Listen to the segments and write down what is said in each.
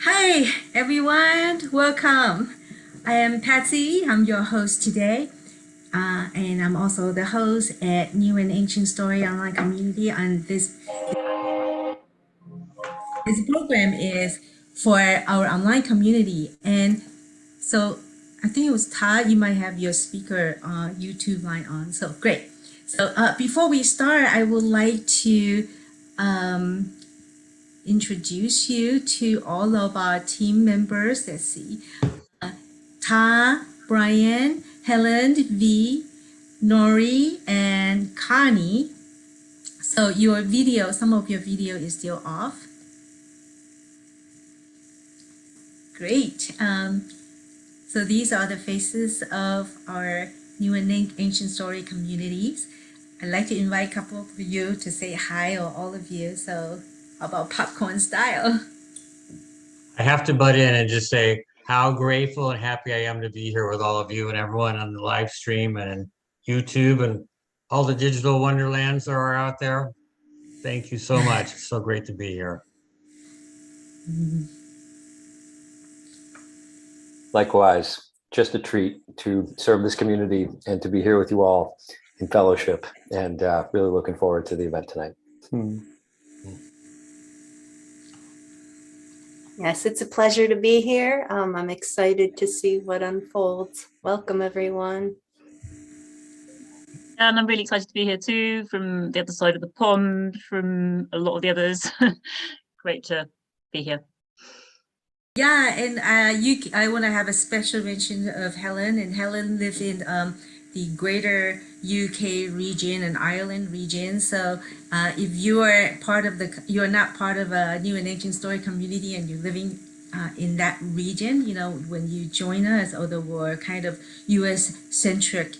Hi, everyone. Welcome. I am Patsy. I'm your host today. And I'm also the host at New and Ancient Story Online Community. And this program is for our online community. And so I think it was Todd. You might have your speaker YouTube line on. So great. So before we start, I would like to um, introduce you to all of our team members. Let's see. Ta, Brian, Helen, V, Nori, and Connie. So your video, some of your video is still off. Great. So these are the faces of our New and Ancient Story communities. I'd like to invite a couple of you to say hi, or all of you. So how about popcorn style? I have to butt in and just say how grateful and happy I am to be here with all of you and everyone on the live stream and YouTube and all the digital wonderlands that are out there. Thank you so much. It's so great to be here. Likewise, just a treat to serve this community and to be here with you all in fellowship, and really looking forward to the event tonight. Yes, it's a pleasure to be here. I'm excited to see what unfolds. Welcome, everyone. And I'm really excited to be here too, from the other side of the pond, from a lot of the others. Great to be here. Yeah, and I want to have a special mention of Helen. And Helen lives in the greater UK region and Ireland region. So if you are you're not part of a New and Ancient Story community, and you're living in that region, you know, when you join us, although we're kind of US centric,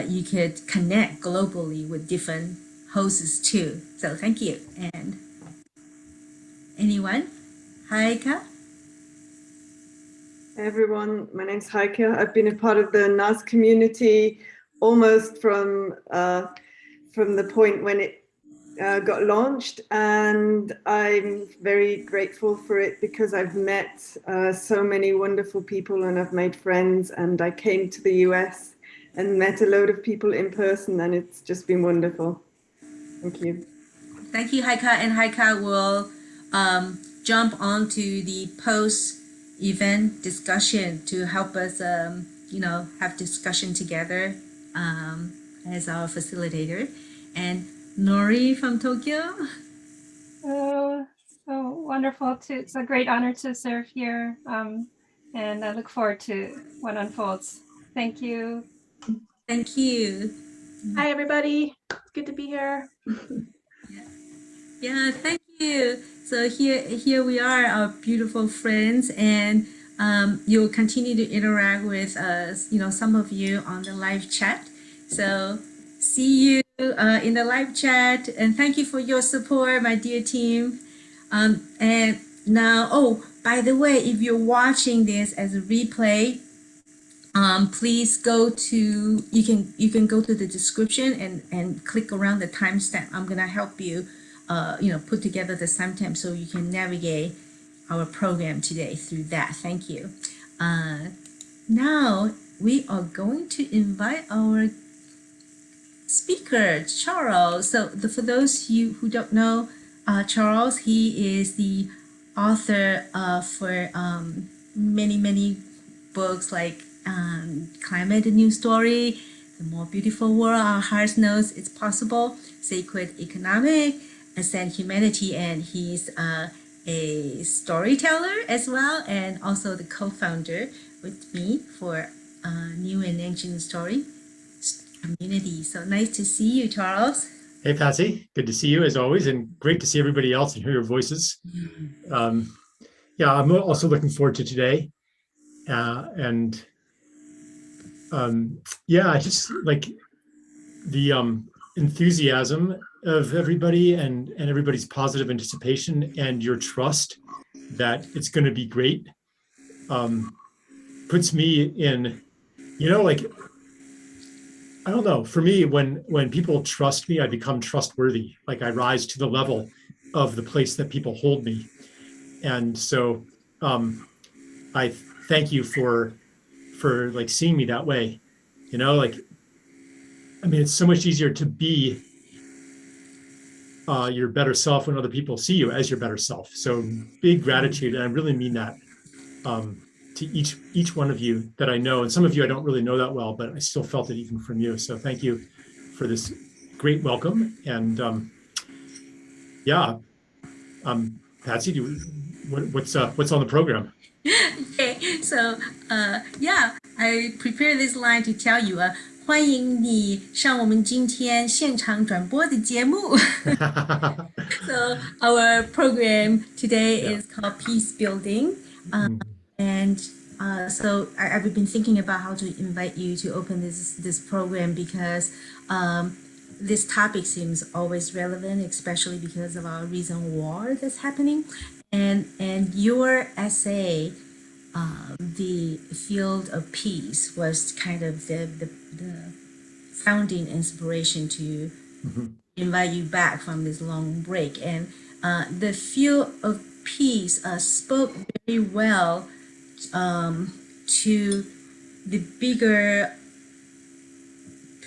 you could connect globally with different hosts too. So thank you. And anyone? Heike? Hey everyone, my name's Heike. I've been a part of the NAAS community almost from the point when it got launched, and I'm very grateful for it because I've met so many wonderful people and I've made friends, and I came to the US and met a load of people in person, and it's just been wonderful. Thank you. Thank you, Heike. And Heike will jump onto the post-event discussion to help us, have discussion together as our facilitator. And Nori from Tokyo. Oh, so wonderful it's a great honor to serve here. And I look forward to what unfolds. Thank you. Thank you. Hi, everybody. It's good to be here. Yeah, thank you. So here we are, our beautiful friends, and you'll continue to interact with us, some of you on the live chat. So see you in the live chat, and thank you for your support, my dear team. And now, by the way, if you're watching this as a replay, please you can go to the description and click around the timestamp. I'm gonna help you put together the timestamp so you can navigate our program today through that. Thank you. Now we are going to invite our speaker, Charles. So for those of you who don't know, Charles, he is the author for many books like Climate: A New Story, The More Beautiful World Our Hearts Knows It's Possible, Sacred Economic, Ascend Humanity, and he's a storyteller as well, and also the co-founder with me for New and Ancient Story community. So nice to see you, Charles. Hey, Patsy. Good to see you as always, and great to see everybody else and hear your voices. Yeah, I'm also looking forward to today. I just like the enthusiasm of everybody and everybody's positive anticipation and your trust that it's going to be great puts me in, I don't know. For me, when people trust me, I become trustworthy. Like I rise to the level of the place that people hold me. And so I thank you for like seeing me that way. You know, like, I mean, it's so much easier to be your better self when other people see you as your better self. So big gratitude, and I really mean that to each one of you that I know, and some of you I don't really know that well, but I still felt it even from you. So thank you for this great welcome. And Patsy, what's on the program? Okay, so yeah, I prepared this line to tell you 欢迎你上我们今天现场转播的节目。So our program today is called Peace Building, and so I've been thinking about how to invite you to open this program because this topic seems always relevant, especially because of our recent war that's happening, and your essay. The field of peace was kind of the founding inspiration to invite you back from this long break. And the field of peace spoke very well to the bigger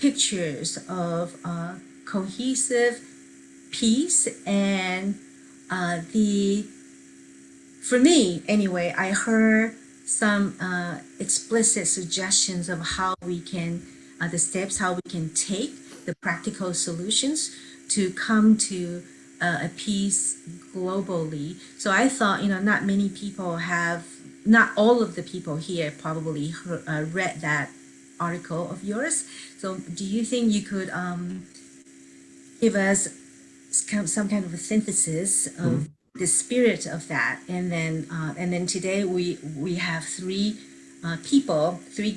pictures of cohesive peace and for me anyway, I heard some explicit suggestions of how we can, the steps, how we can take the practical solutions to come to a peace globally. So I thought, not many people not all of the people here probably read that article of yours. So do you think you could give us some kind of a synthesis of the spirit of that, and then today we have three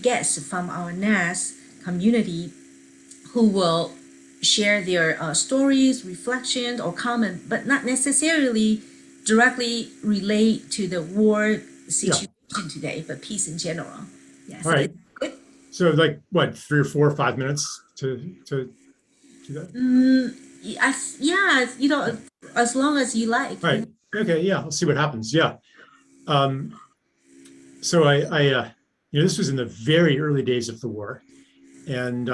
guests from our NAAS community who will share their stories, reflections, or comment, but not necessarily directly relate to the war situation today, but peace in general. Yeah. All right. Good. So like what, 3 or 4 or 5 minutes to do that? Yeah, as long as you like. Right. Okay. Yeah. I'll see what happens. Yeah. So I this was in the very early days of the war, and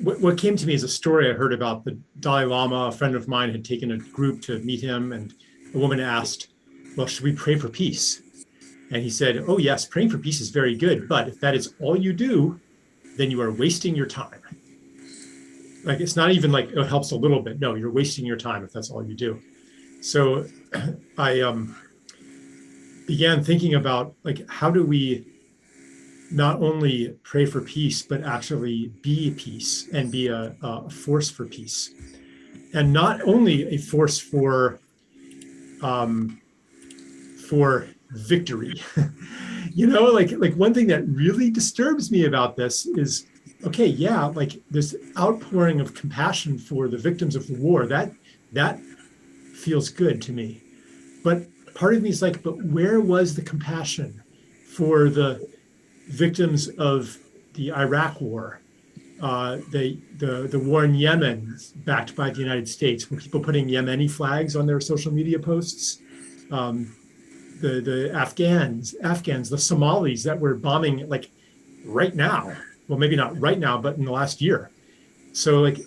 what came to me is a story I heard about the Dalai Lama. A friend of mine had taken a group to meet him, and a woman asked, "Well, should we pray for peace?" And he said, "Oh yes, praying for peace is very good, but if that is all you do, then you are wasting your time." Like, it's not even like it helps a little bit. No, you're wasting your time if that's all you do. So I began thinking about, like, how do we not only pray for peace, but actually be peace and be a force for peace. And not only a force for victory. Like one thing that really disturbs me about this is, okay, yeah, like this outpouring of compassion for the victims of the war, that feels good to me. But part of me is like, but where was the compassion for the victims of the Iraq war, the war in Yemen, backed by the United States, when people putting Yemeni flags on their social media posts, the Afghans, the Somalis that were bombing like right now. Well, maybe not right now, but in the last year. So like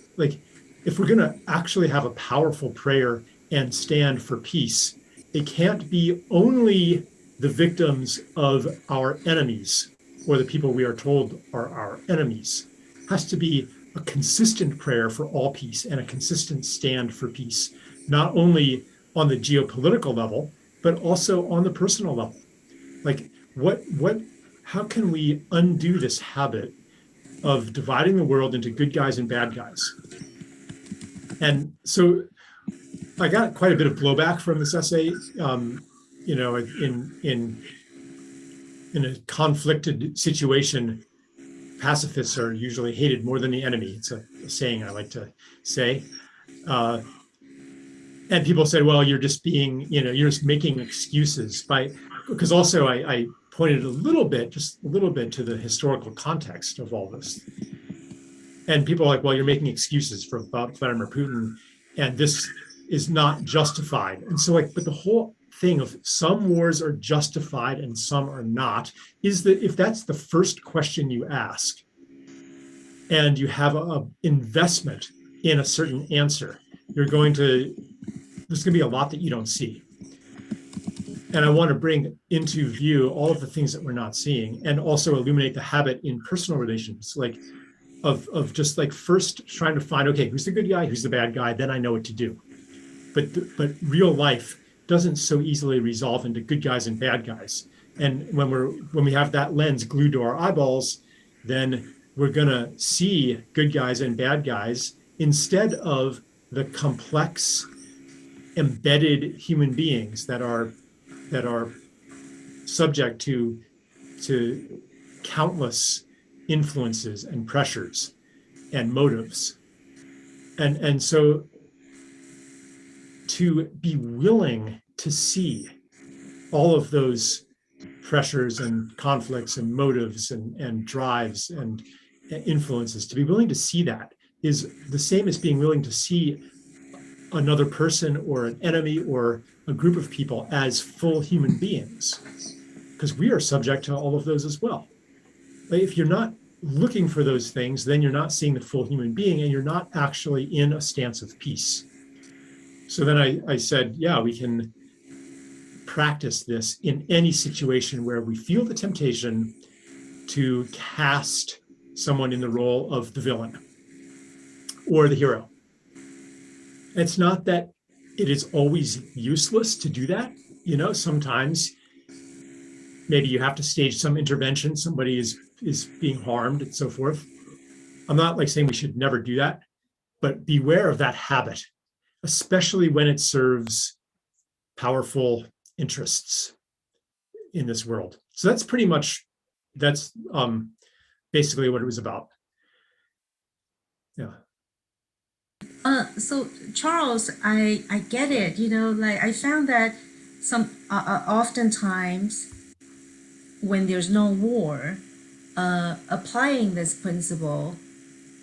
if we're going to actually have a powerful prayer and stand for peace, it can't be only the victims of our enemies or the people we are told are our enemies. It has to be a consistent prayer for all peace and a consistent stand for peace, not only on the geopolitical level, but also on the personal level. Like how can we undo this habit of dividing the world into good guys and bad guys? And so I got quite a bit of blowback from this essay. In a conflicted situation, pacifists are usually hated more than the enemy. It's a saying I like to say. And people said, well, you're just being, you're just making excuses because also I pointed just a little bit to the historical context of all this. And people are like, well, you're making excuses for Vladimir Putin, and this is not justified. And so but the whole thing of some wars are justified and some are not, is that if that's the first question you ask, and you have an investment in a certain answer, there's going to be a lot that you don't see. And I want to bring into view all of the things that we're not seeing, and also illuminate the habit in personal relations, of just first trying to find, okay, who's the good guy, who's the bad guy, then I know what to do. But real life doesn't so easily resolve into good guys and bad guys. And when we have that lens glued to our eyeballs, then we're gonna see good guys and bad guys instead of the complex, embedded human beings that are subject to countless influences and pressures and motives. And so to be willing to see all of those pressures and conflicts and motives and drives and influences, to be willing to see that is the same as being willing to see another person or an enemy or a group of people as full human beings, because we are subject to all of those as well. If you're not looking for those things, then you're not seeing the full human being, and you're not actually in a stance of peace. So then I said, yeah, we can practice this in any situation where we feel the temptation to cast someone in the role of the villain or the hero. It's not that it is always useless to do that. Sometimes maybe you have to stage some intervention, somebody is being harmed and so forth. I'm not saying we should never do that, but beware of that habit, especially when it serves powerful interests in this world. So that's basically what it was about. Yeah. So Charles, I get it. I found that oftentimes when there's no war, applying this principle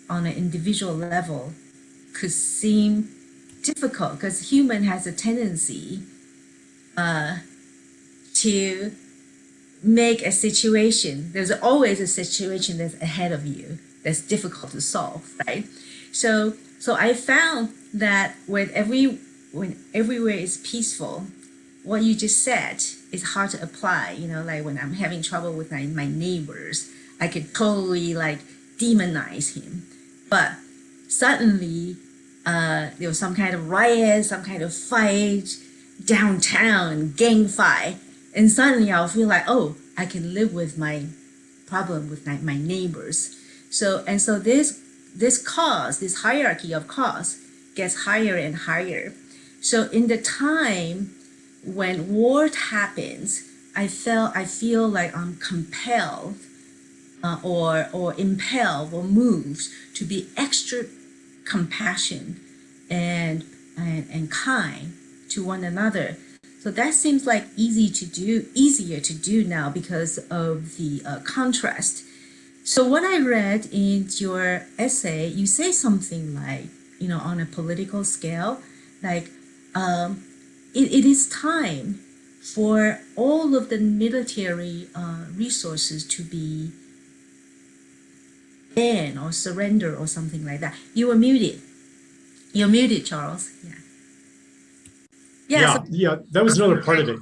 on an individual level could seem difficult, because human has a tendency to make a situation. There's always a situation that's ahead of you that's difficult to solve, right? So I found that when everywhere is peaceful, what you just said is hard to apply. When I'm having trouble with my neighbors, I could totally demonize him. But suddenly there was some kind of riot, some kind of fight downtown, gang fight, and suddenly I'll feel like, oh, I can live with my problem with my neighbors. So this hierarchy of cause gets higher and higher. So in the time when war happens, I feel like I'm compelled or impelled or moved to be extra compassion and kind to one another. So that seems like easier to do now because of the contrast. So what I read in your essay, you say something like, on a political scale, it is time for all of the military resources to be banned or surrender or something like that. You were muted. You're muted, Charles. Yeah. Yeah, that was another part of it.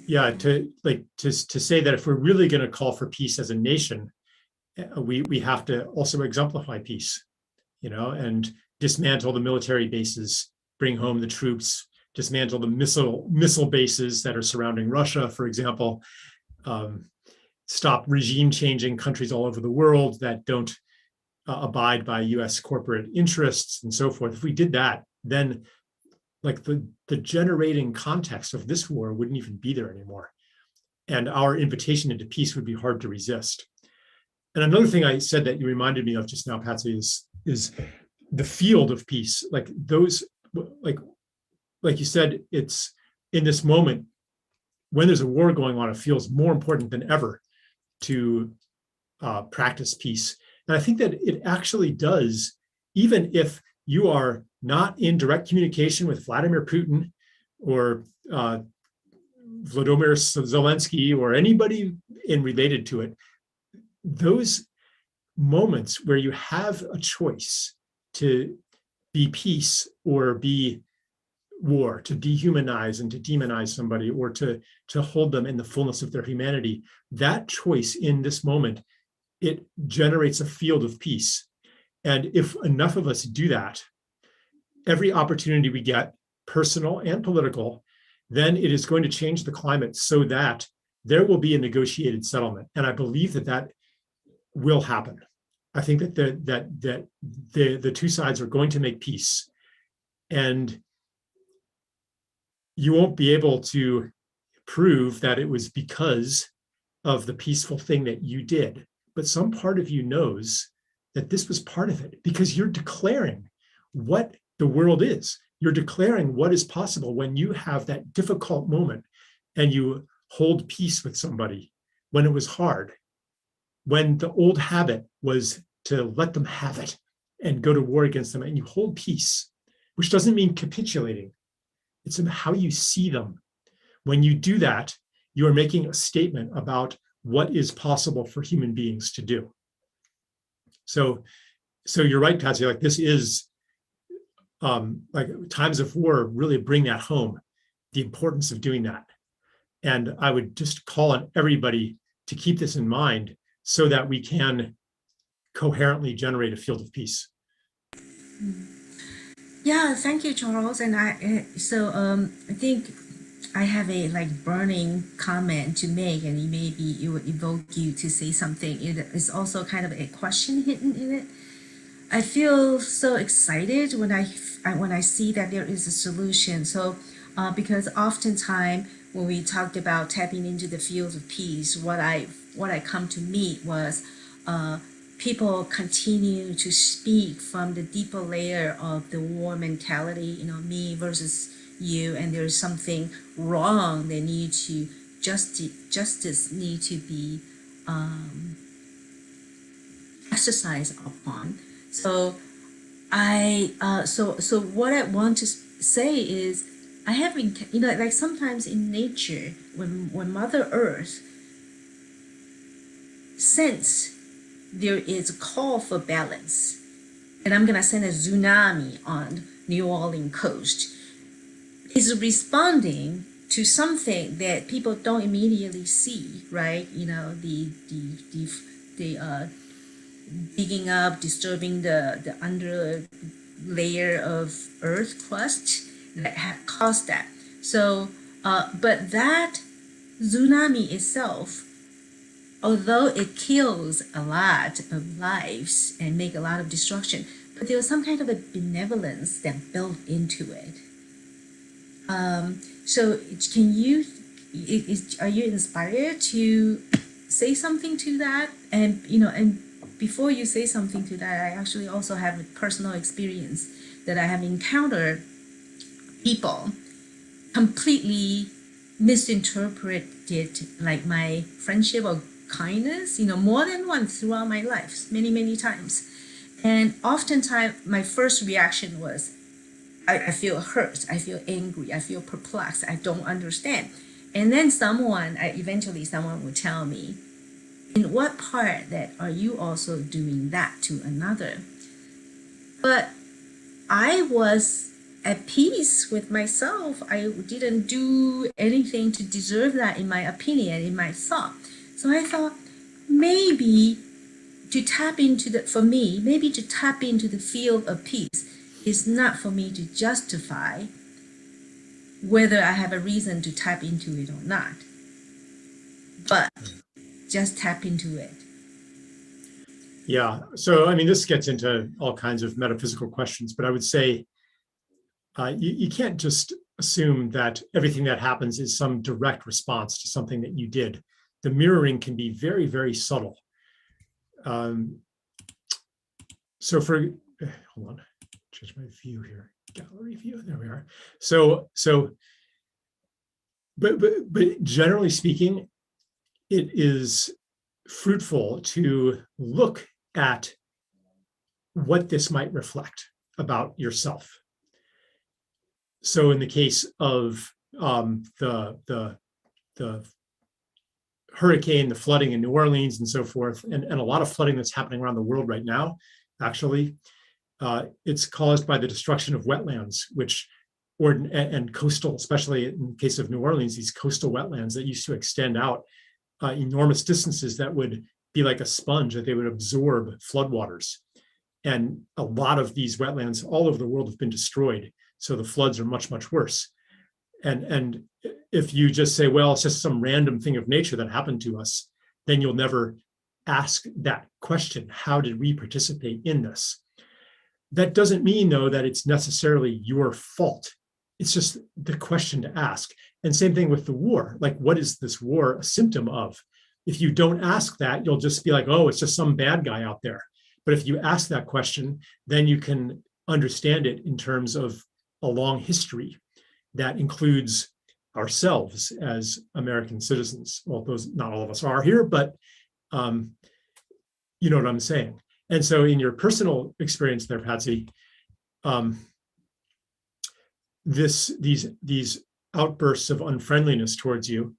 Yeah, to say that if we're really going to call for peace as a nation, we have to also exemplify peace, and dismantle the military bases, bring home the troops, dismantle the missile bases that are surrounding Russia, for example, stop regime changing countries all over the world that don't abide by US corporate interests and so forth. If we did that, then the generating context of this war wouldn't even be there anymore. And our invitation into peace would be hard to resist. And another thing I said that you reminded me of just now, Patsy, is the field of peace. Like you said, it's in this moment, when there's a war going on, it feels more important than ever to practice peace. And I think that it actually does, even if you are not in direct communication with Vladimir Putin or Volodymyr Zelensky or anybody related to it, those moments where you have a choice to be peace or be war, to dehumanize and to demonize somebody, or to hold them in the fullness of their humanity, that choice in this moment, it generates a field of peace. And if enough of us do that, every opportunity we get, personal and political, then it is going to change the climate so that there will be a negotiated settlement. And I believe that that will happen. I think that the two sides are going to make peace. And you won't be able to prove that it was because of the peaceful thing that you did. But some part of you knows that this was part of it, because you're declaring what the world is. You're declaring what is possible when you have that difficult moment and you hold peace with somebody when it was hard, when the old habit was to let them have it and go to war against them, and you hold peace, which doesn't mean capitulating. It's in how you see them. When you do that, you are making a statement about what is possible for human beings to do. So you're right, Patsy, like this is, like times of war really bring that home, the importance of doing that. And I would just call on everybody to keep this in mind so that we can coherently generate a field of peace. Yeah, thank you, Charles. And I think I have a like burning comment to make, and it would evoke you to say something. It is also kind of a question hidden in it. I feel so excited when I see that there is a solution. So because oftentimes when we talked about tapping into the fields of peace, what I come to meet was people continue to speak from the deeper layer of the war mentality, me versus you, and there's something wrong. They need to justice need to be exercised upon. So so what I want to say is, I have been, like sometimes in nature, when Mother Earth sense there is a call for balance, and I'm gonna send a tsunami on New Orleans coast, is responding to something that people don't immediately see, right? The digging up, disturbing the under layer of earth crust that have caused that. So, but that tsunami itself, although it kills a lot of lives and make a lot of destruction, but there was some kind of a benevolence that built into it. So can you, are you inspired to say something to that? And, and before you say something to that, I actually also have a personal experience that I have encountered people completely misinterpreted like my friendship or kindness, more than once throughout my life, many, many times. And oftentimes my first reaction was, I feel hurt, I feel angry, I feel perplexed, I don't understand. And then eventually someone will tell me, in what part that are you also doing that to another? But I was at peace with myself. I didn't do anything to deserve that, in my opinion, in my thought. So I thought, maybe to tap into the field of peace is not for me to justify whether I have a reason to tap into it or not, but just tap into it. Yeah. So, I mean, this gets into all kinds of metaphysical questions, but I would say you can't just assume that everything that happens is some direct response to something that you did. The mirroring can be very, very subtle. So hold on, change my view here, gallery view, there we are. So but generally speaking, it is fruitful to look at what this might reflect about yourself. So in the case of the hurricane, the flooding in New Orleans and so forth, and a lot of flooding that's happening around the world right now, actually, it's caused by the destruction of wetlands, and coastal, especially in the case of New Orleans, these coastal wetlands that used to extend out enormous distances that would be like a sponge, that they would absorb floodwaters. And a lot of these wetlands all over the world have been destroyed. So the floods are much, much worse. And if you just say, well, it's just some random thing of nature that happened to us, then you'll never ask that question. How did we participate in this? That doesn't mean, though, that it's necessarily your fault. It's just the question to ask. And same thing with the war. Like, what is this war a symptom of? If you don't ask that, you'll just be like, oh, it's just some bad guy out there. But if you ask that question, then you can understand it in terms of a long history that includes ourselves as American citizens. Well, not all of us are here, but you know what I'm saying. And so in your personal experience there, Patsy, these outbursts of unfriendliness towards you,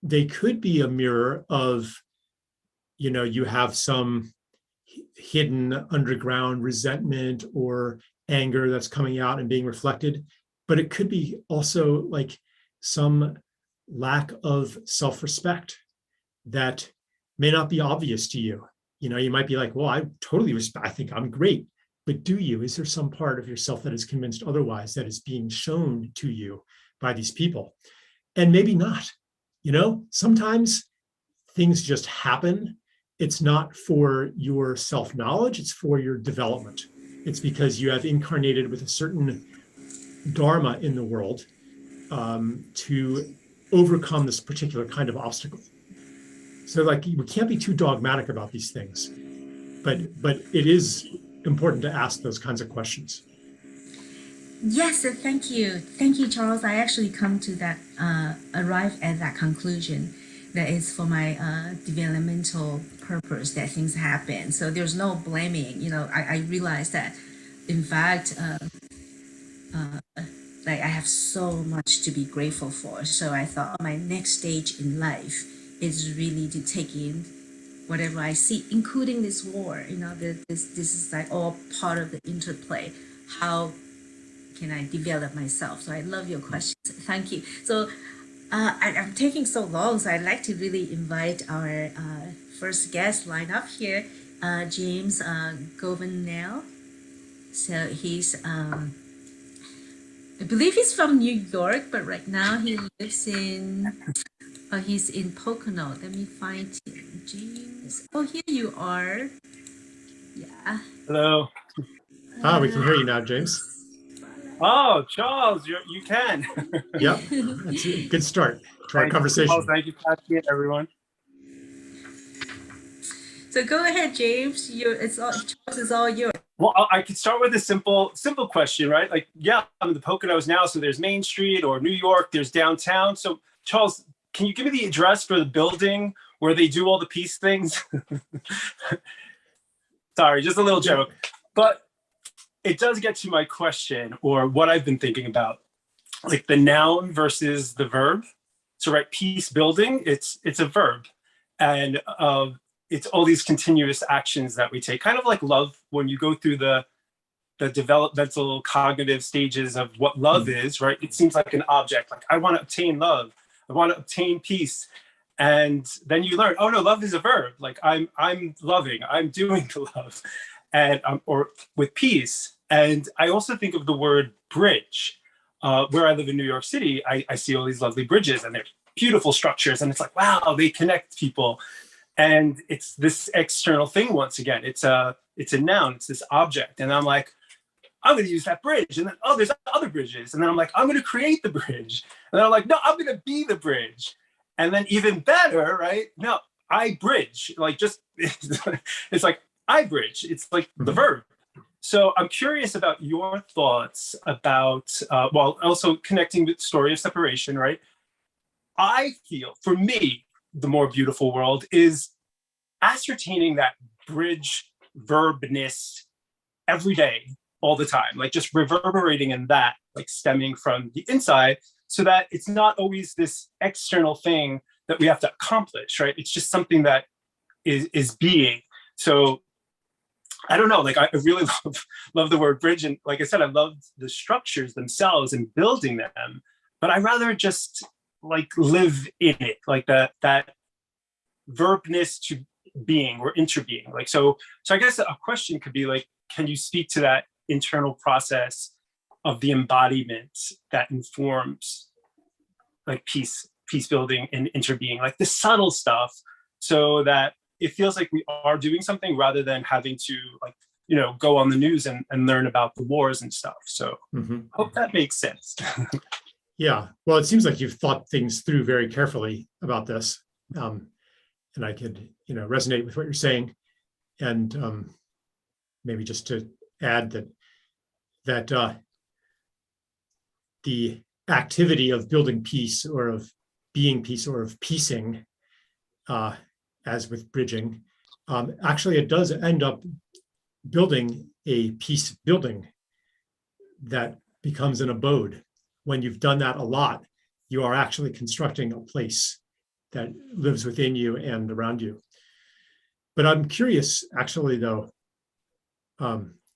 they could be a mirror of, you have some hidden underground resentment or anger that's coming out and being reflected, but it could be also like some lack of self-respect that may not be obvious to you. You might be like, well, I totally respect, I think I'm great, but do you? Is there some part of yourself that is convinced otherwise that is being shown to you by these people? And maybe not. Sometimes things just happen. It's not for your self-knowledge, it's for your development. It's because you have incarnated with a certain dharma in the world to overcome this particular kind of obstacle. So like, we can't be too dogmatic about these things, but it is important to ask those kinds of questions. Yes, thank you. Thank you, Charles. I actually come to that, arrive at that conclusion that is for my developmental purpose that things happen. So there's no blaming. I realized that, in fact, like I have so much to be grateful for. So I thought my next stage in life is really to take in whatever I see, including this war. This is like all part of the interplay. How can I develop myself? So I love your questions. Thank you. So I'm taking so long, so I'd like to really invite our first guest line up here, James Governale. So he's, I believe he's from New York, but right now he lives he's in Pocono. Let me find him. James. Oh, here you are. Yeah. Hello. We can hear you now, James. Oh, Charles, you can. Yep, that's a good start to our conversation. Charles, thank you, Patsy, and everyone. So go ahead, James. Charles is all yours. Well, I could start with a simple question, right? Like, yeah, I'm in the Poconos now, so there's Main Street, or New York, there's downtown. So, Charles, can you give me the address for the building where they do all the peace things? Sorry, just a little joke. But it does get to my question, or what I've been thinking about, like the noun versus the verb. So, right, peace building, it's a verb. And it's all these continuous actions that we take, kind of like love. When you go through the developmental cognitive stages of what love is, right? It seems like an object, like I want to obtain love, I want to obtain peace. And then you learn, oh no, love is a verb. Like I'm loving, I'm doing the love, and or with peace. And I also think of the word bridge. Where I live in New York City, I see all these lovely bridges, and they're beautiful structures, and it's like, wow, they connect people. And it's this external thing. Once again, it's a noun, it's this object. And I'm like, I'm going to use that bridge. And then, oh, there's other bridges. And then I'm like, I'm going to create the bridge. And then I'm like, no, I'm going to be the bridge. And then even better, right? No, I bridge. Like, just, it's like I bridge. It's like the verb. So I'm curious about your thoughts about, well, also connecting with the story of separation, right? I feel, for me, the more beautiful world is ascertaining that bridge verbness every day, all the time, like just reverberating in that, like stemming from the inside, so that it's not always this external thing that we have to accomplish, right? It's just something that is being. So I don't know, like I really love the word bridge. And like I said, I love the structures themselves and building them, but I rather just like live in it, like that verbness to being or interbeing. Like, so I guess a question could be like, can you speak to that internal process of the embodiment that informs like peace building and interbeing, like the subtle stuff, so that it feels like we are doing something rather than having to like, you know, go on the news and learn about the wars and stuff. So hope that makes sense. Yeah, well, it seems like you've thought things through very carefully about this. And I could, you know, resonate with what you're saying. And maybe just to add that the activity of building peace or of being peace or of piecing, as with bridging, actually it does end up building a peace building that becomes an abode. When you've done that a lot, you are actually constructing a place that lives within you and around you. But I'm curious, actually, though,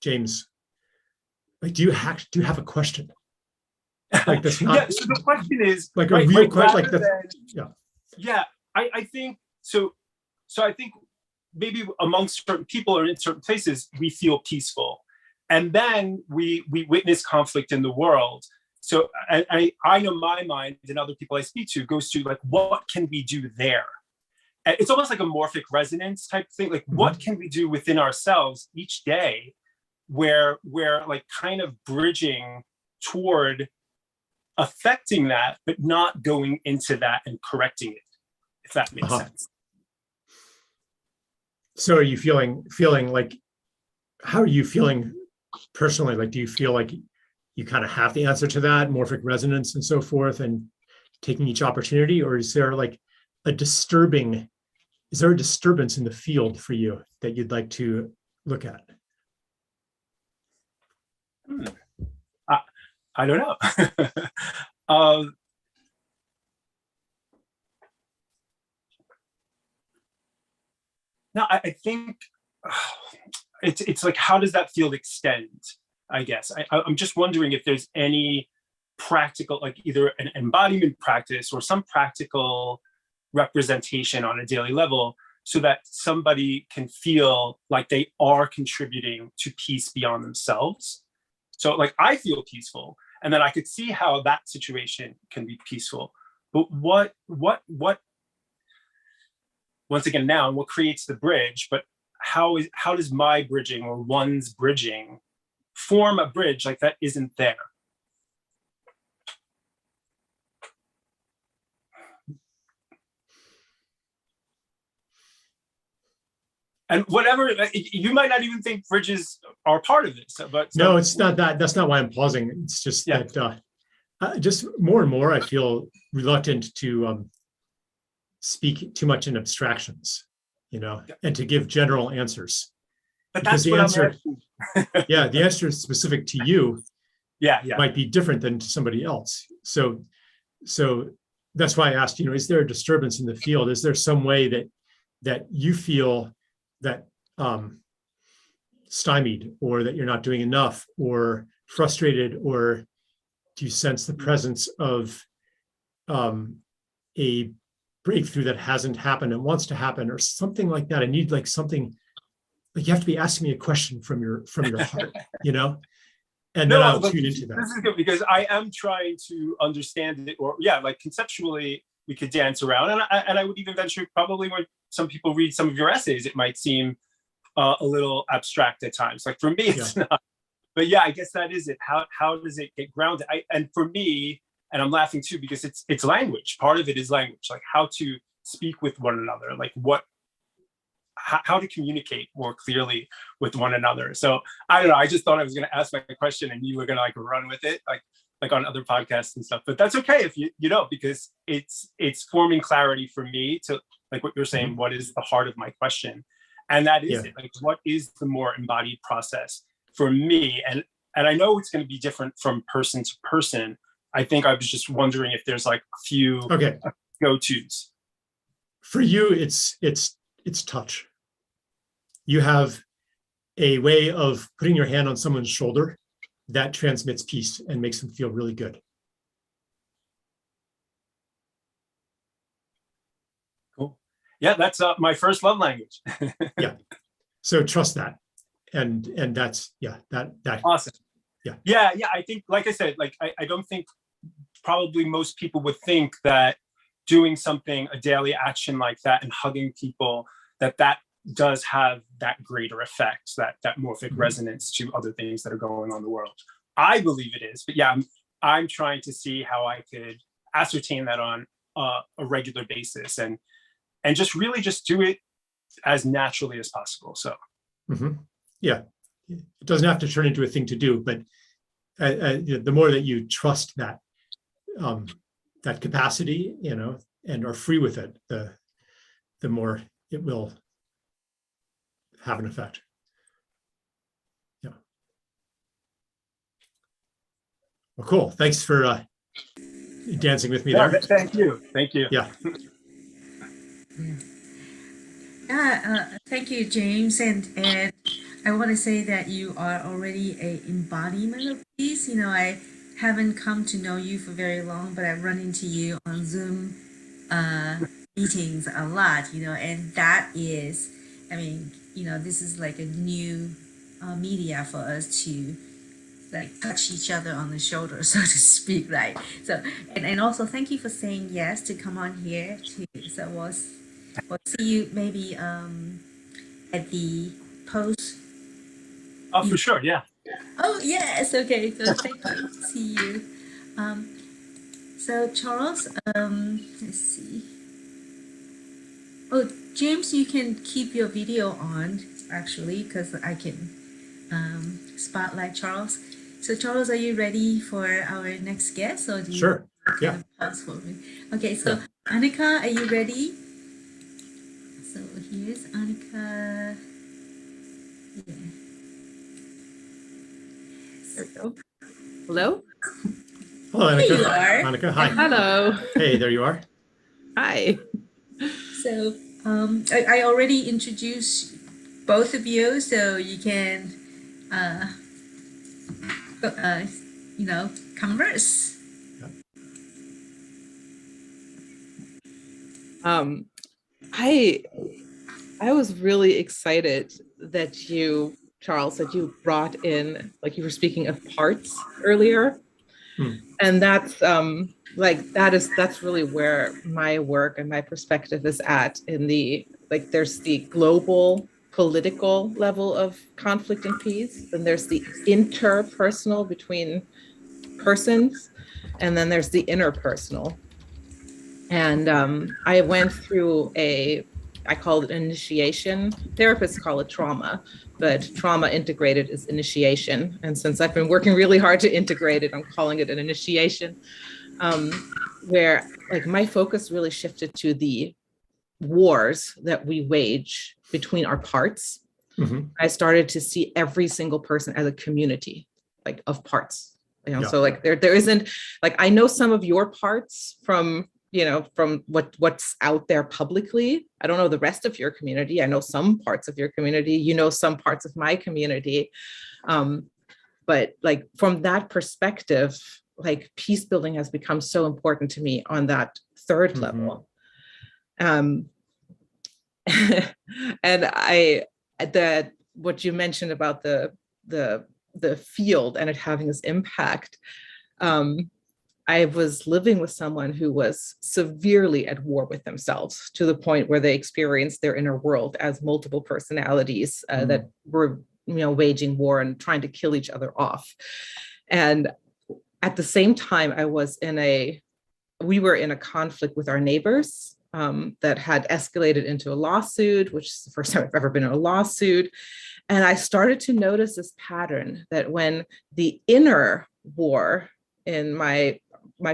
James, like, do you have a question? Like that's not. Yeah. So the question is like a real question. Like that. Yeah. Yeah. I think so. So I think maybe amongst certain people or in certain places we feel peaceful, and then we witness conflict in the world. So I know my mind and other people I speak to goes to like, what can we do there? And it's almost like a morphic resonance type thing. Like, what can we do within ourselves each day where we're like kind of bridging toward affecting that, but not going into that and correcting it, if that makes sense. So are you feeling like, how are you feeling personally? Like, do you feel like you kind of have the answer to that, morphic resonance and so forth, and taking each opportunity? Or is there like a disturbance in the field for you that you'd like to look at? I don't know. No, I think it's like, how does that field extend? I guess I'm just wondering if there's any practical, like either an embodiment practice or some practical representation on a daily level, so that somebody can feel like they are contributing to peace beyond themselves. So like, I feel peaceful, and then I could see how that situation can be peaceful. But what once again, now what creates the bridge, but how does my bridging or one's bridging form a bridge like that isn't there? And whatever, you might not even think bridges are part of this, but no, it's not that. That's not why I'm pausing. It's just that just more and more I feel reluctant to speak too much in abstractions, you know, and to give general answers. But because that's the answer, yeah, the answer specific to you, might be different than to somebody else. So that's why I asked, you know, is there a disturbance in the field? Is there some way that you feel that stymied, or that you're not doing enough, or frustrated, or do you sense the presence of a breakthrough that hasn't happened and wants to happen, or something like that? I need like something, like you have to be asking me a question from your heart, you know, and then I'll tune into that. This is good, because I am trying to understand it, or like conceptually we could dance around, and I would even venture, probably when some people read some of your essays, it might seem a little abstract at times. Like for me, it's not. But yeah, I guess that is it. How does it get grounded? And for me, and I'm laughing too, because it's language. Part of it is language, like how to speak with one another, like how to communicate more clearly with one another. So I don't know. I just thought I was going to ask my question and you were going to like run with it, like on other podcasts and stuff. But that's okay if you don't, because it's forming clarity for me to, like what you're saying, what is the heart of my question? And that is it. Like, what is the more embodied process for me? And I know it's going to be different from person to person. I think I was just wondering if there's like a few go-tos. For you, it's touch. You have a way of putting your hand on someone's shoulder that transmits peace and makes them feel really good. Cool. Yeah, that's my first love language. Yeah. So trust that. And that's, that. Awesome. Yeah. I think, like I said, like, I don't think probably most people would think that doing something, a daily action like that and hugging people, that does have that greater effect, that morphic resonance to other things that are going on in the world. I believe it is, but yeah, I'm trying to see how I could ascertain that on a regular basis and just really just do it as naturally as possible. So, yeah, it doesn't have to turn into a thing to do, but the more that you trust that that capacity, and are free with it, the more it will have an effect. Yeah. Well, cool. Thanks for dancing with me there. Thank you. Yeah. Thank you, James. And I want to say that you are already an embodiment of peace. I haven't come to know you for very long, but I've run into you on Zoom meetings a lot, and that is, this is like a new media for us to like touch each other on the shoulder, so to speak, right? So, and also thank you for saying yes to come on here. So we'll see you maybe at the post. Oh, for sure, yeah. Oh yes, okay. So thank you. See you. So Charles, let's see. Oh, James, you can keep your video on actually, because I can spotlight Charles. So Charles, are you ready for our next guest, or do you Sure. Yeah. pause for me? Okay, so Annika, are you ready? So here's Annika. Yeah. There we go. Hello? Hello, Annika. There you are. Annika, hi. Hello. Hey, there you are. Hi. So I already introduced both of you, so you can converse. I was really excited that you, Charles, that you brought in, like you were speaking of parts earlier. And that's that's really where my work and my perspective is at in the, like, there's the global political level of conflict and peace, then there's the interpersonal between persons, and then there's the interpersonal. And I went through I call it initiation. Therapists call it trauma, but trauma integrated is initiation. And since I've been working really hard to integrate it, I'm calling it an initiation, where like my focus really shifted to the wars that we wage between our parts. I started to see every single person as a community, like of parts. So like there isn't, like, I know some of your parts from what's out there publicly. I don't know the rest of your community. I know some parts of your community, some parts of my community. But like from that perspective, like peace building has become so important to me on that third level. And what you mentioned about the field and it having this impact, I was living with someone who was severely at war with themselves, to the point where they experienced their inner world as multiple personalities that were, waging war and trying to kill each other off. And at the same time, we were in a conflict with our neighbors, that had escalated into a lawsuit, which is the first time I've ever been in a lawsuit. And I started to notice this pattern that when the inner war in my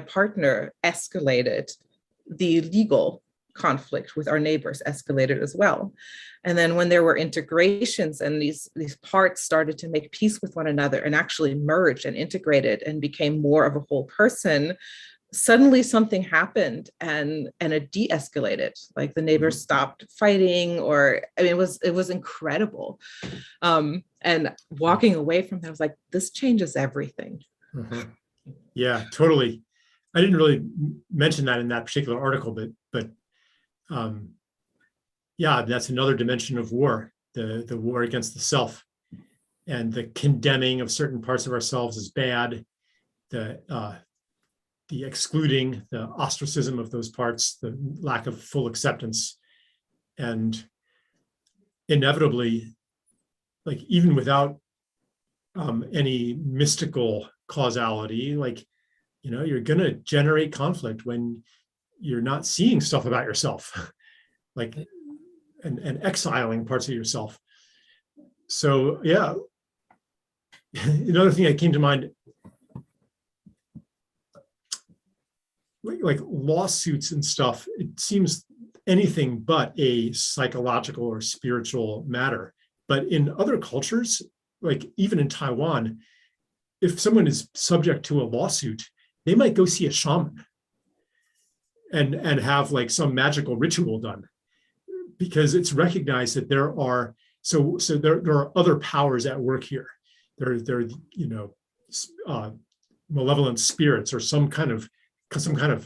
partner escalated, the legal conflict with our neighbors escalated as well. And then when there were integrations and these parts started to make peace with one another and actually merged and integrated and became more of a whole person, suddenly something happened and it de-escalated. Like the neighbors stopped fighting, or I mean, it was incredible. And walking away from that, I was like, this changes everything. Yeah, totally. I didn't really mention that in that particular article, but yeah, that's another dimension of war, the war against the self and the condemning of certain parts of ourselves as bad, the excluding, the ostracism of those parts, the lack of full acceptance. And inevitably, like even without any mystical causality, like, you know, you're going to generate conflict when you're not seeing stuff about yourself, like, and exiling parts of yourself. So, yeah. Another thing that came to mind, like lawsuits and stuff, it seems anything but a psychological or spiritual matter. But in other cultures, like even in Taiwan, if someone is subject to a lawsuit, they might go see a shaman and have like some magical ritual done, because it's recognized that there are other powers at work here. There you know, malevolent spirits or some kind of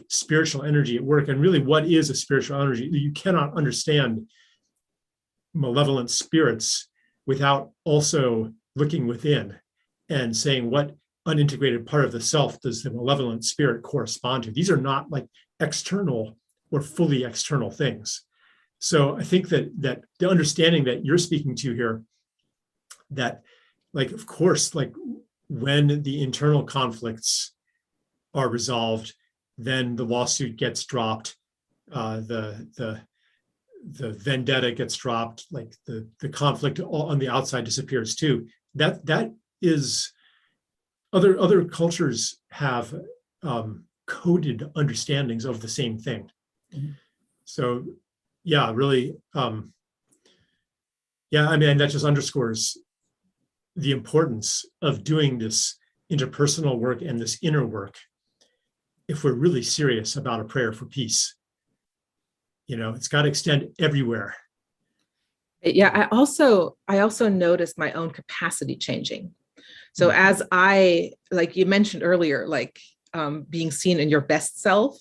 spiritual energy at work. And really, what is a spiritual energy? You cannot understand malevolent spirits without also looking within and saying, what unintegrated part of the self does the malevolent spirit correspond to? These are not like external or fully external things. So I think that the understanding that you're speaking to here, that like, of course, like when the internal conflicts are resolved, then the lawsuit gets dropped, the vendetta gets dropped, like the conflict on the outside disappears too. That is, other cultures have coded understandings of the same thing. Mm-hmm. So yeah, really, yeah, I mean, that just underscores the importance of doing this interpersonal work and this inner work if we're really serious about a prayer for peace. You know, it's got to extend everywhere. Yeah, I also noticed my own capacity changing. So as like you mentioned earlier, like being seen in your best self,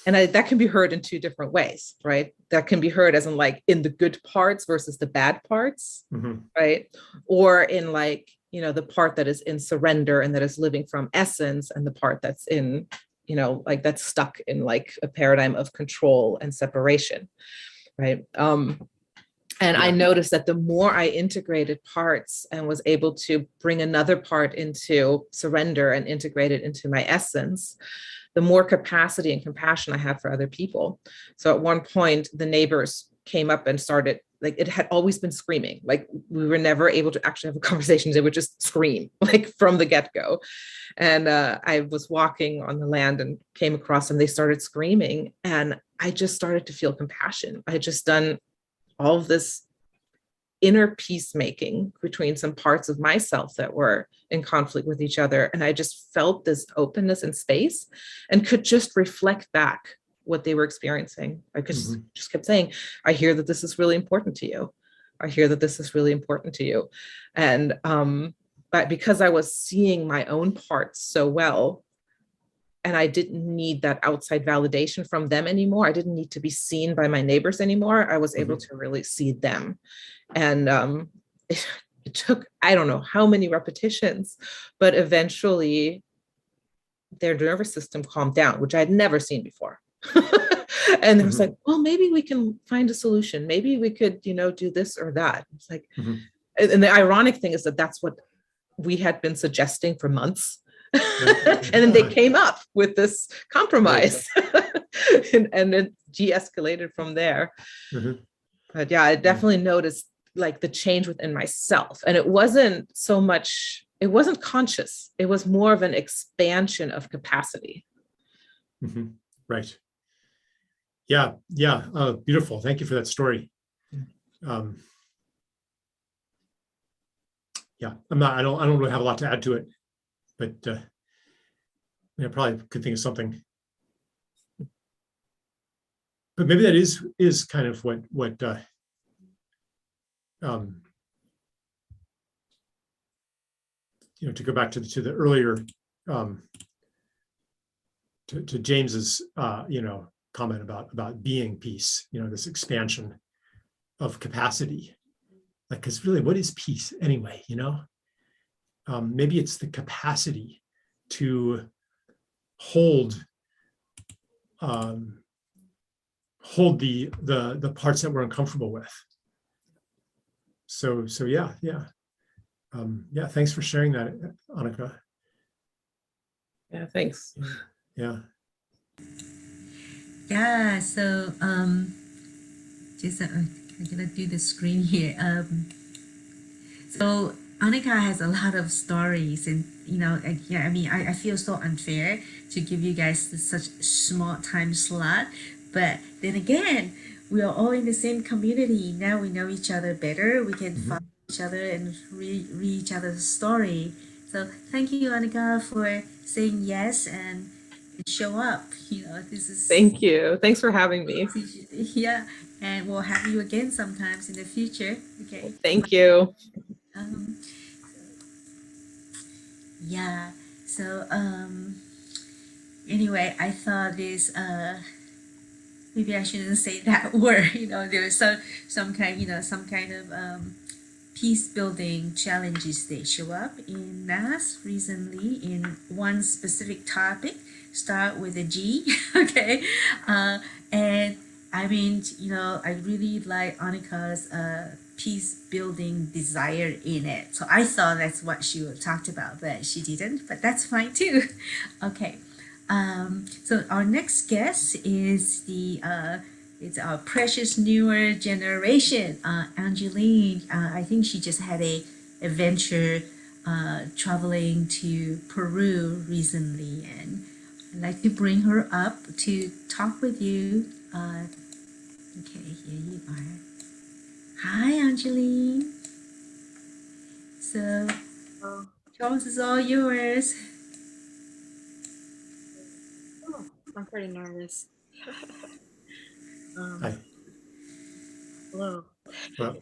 and that can be heard in two different ways, right? That can be heard as in like in the good parts versus the bad parts, right? Or in like, you know, the part that is in surrender and that is living from essence, and the part that's in, you know, like that's stuck in like a paradigm of control and separation, right? And I noticed that the more I integrated parts and was able to bring another part into surrender and integrate it into my essence, the more capacity and compassion I have for other people. So at one point, the neighbors came up and started, like it had always been screaming. Like we were never able to actually have a conversation. They would just scream like from the get-go. And I was walking on the land and came across them. They started screaming and I just started to feel compassion. I had just done all of this inner peacemaking between some parts of myself that were in conflict with each other. And I just felt this openness and space and could just reflect back what they were experiencing. I could just kept saying, I hear that this is really important to you. I hear that this is really important to you. And but because I was seeing my own parts so well, and I didn't need that outside validation from them anymore. I didn't need to be seen by my neighbors anymore. I was able to really see them. And it took, I don't know how many repetitions, but eventually their nervous system calmed down, which I had never seen before. And it was like, well, maybe we can find a solution. Maybe we could, you know, do this or that. It's like, and the ironic thing is that that's what we had been suggesting for months. And then they came up with this compromise and it de-escalated from there. Mhm. But yeah, I definitely noticed like the change within myself. And it wasn't so much, it wasn't conscious. It was more of an expansion of capacity. Mhm. Right. Yeah. Yeah. Beautiful. Thank you for that story. Yeah, I don't really have a lot to add to it, but I probably could think of something. But maybe that is kind of what to go back to the earlier to James's comment about being peace, this expansion of capacity. Like, because really, what is peace anyway? Maybe it's the capacity to hold the parts that we're uncomfortable with. So yeah. Thanks for sharing that, Annika. Yeah, thanks. Yeah. Yeah, so just I'm gonna do the screen here. So Annika has a lot of stories, and I feel so unfair to give you guys such small time slot, but then again, we are all in the same community. Now we know each other better. We can follow each other and read each other's story. So thank you, Annika, for saying yes and show up. This is Thank you. Thanks for having me. yeah, and we'll have you again sometimes in the future. Okay. Thank you. Um, yeah. So anyway, I thought this maybe I shouldn't say that word. There's some kind of peace building challenges they show up in NAAS recently in one specific topic. Start with a G, okay, and I mean, I really like Annika's peace building desire in it. So I thought that's what she talked about, but she didn't. But that's fine too. Okay. So our next guest is it's our precious newer generation, Angeline. I think she just had a adventure traveling to Peru recently, and I'd like to bring her up to talk with you. Okay, here you are. Hi, Angeline. So, Charles is all yours. Oh, I'm pretty nervous. Hi. Hello. Well,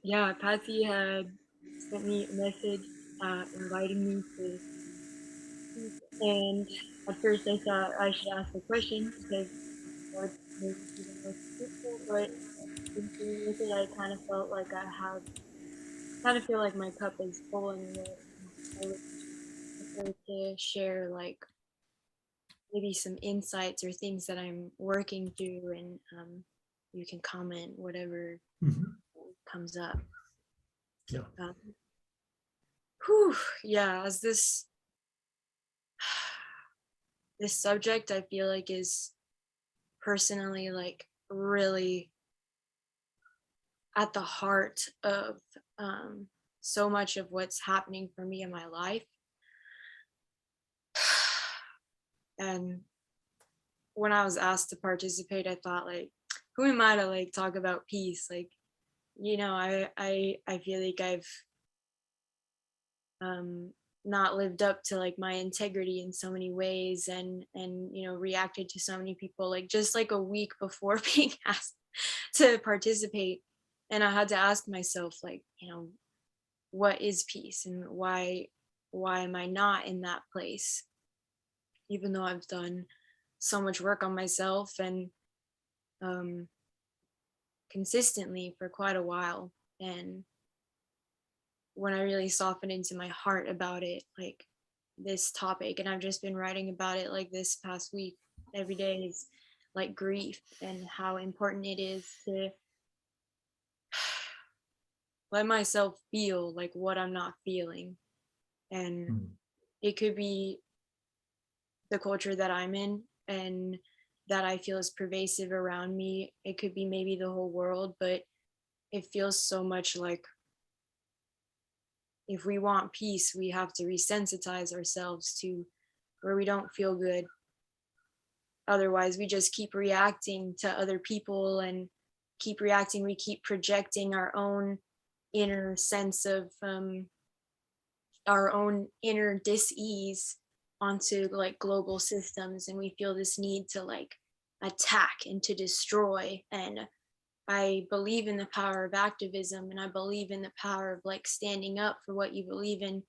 Yeah, Patsy had sent me a message inviting me to speak, and at first I thought I should ask a question because I would maybe be the most fruitful, but in doing with it, I kind of felt like feel like my cup is full and I would prefer to share like maybe some insights or things that I'm working through, and you can comment whatever comes up. Yeah. Yeah, as this subject I feel like is personally like really at the heart of so much of what's happening for me in my life. And when I was asked to participate, I thought like, who am I to like talk about peace? Like, I feel like I've not lived up to like my integrity in so many ways, and reacted to so many people like just like a week before being asked to participate. And I had to ask myself like, what is peace, and why am I not in that place, even though I've done so much work on myself and consistently for quite a while. And when I really softened into my heart about it, like this topic, and I've just been writing about it like this past week, every day is like grief and how important it is to let myself feel like what I'm not feeling, And it could be the culture that I'm in and that I feel is pervasive around me. It could be maybe the whole world, but it feels so much like if we want peace, we have to resensitize ourselves to where we don't feel good. Otherwise, we just keep reacting to other people and keep reacting. We keep projecting our own inner sense of our own inner dis-ease onto like global systems, and we feel this need to like attack and to destroy. And I believe in the power of activism, and I believe in the power of like standing up for what you believe in.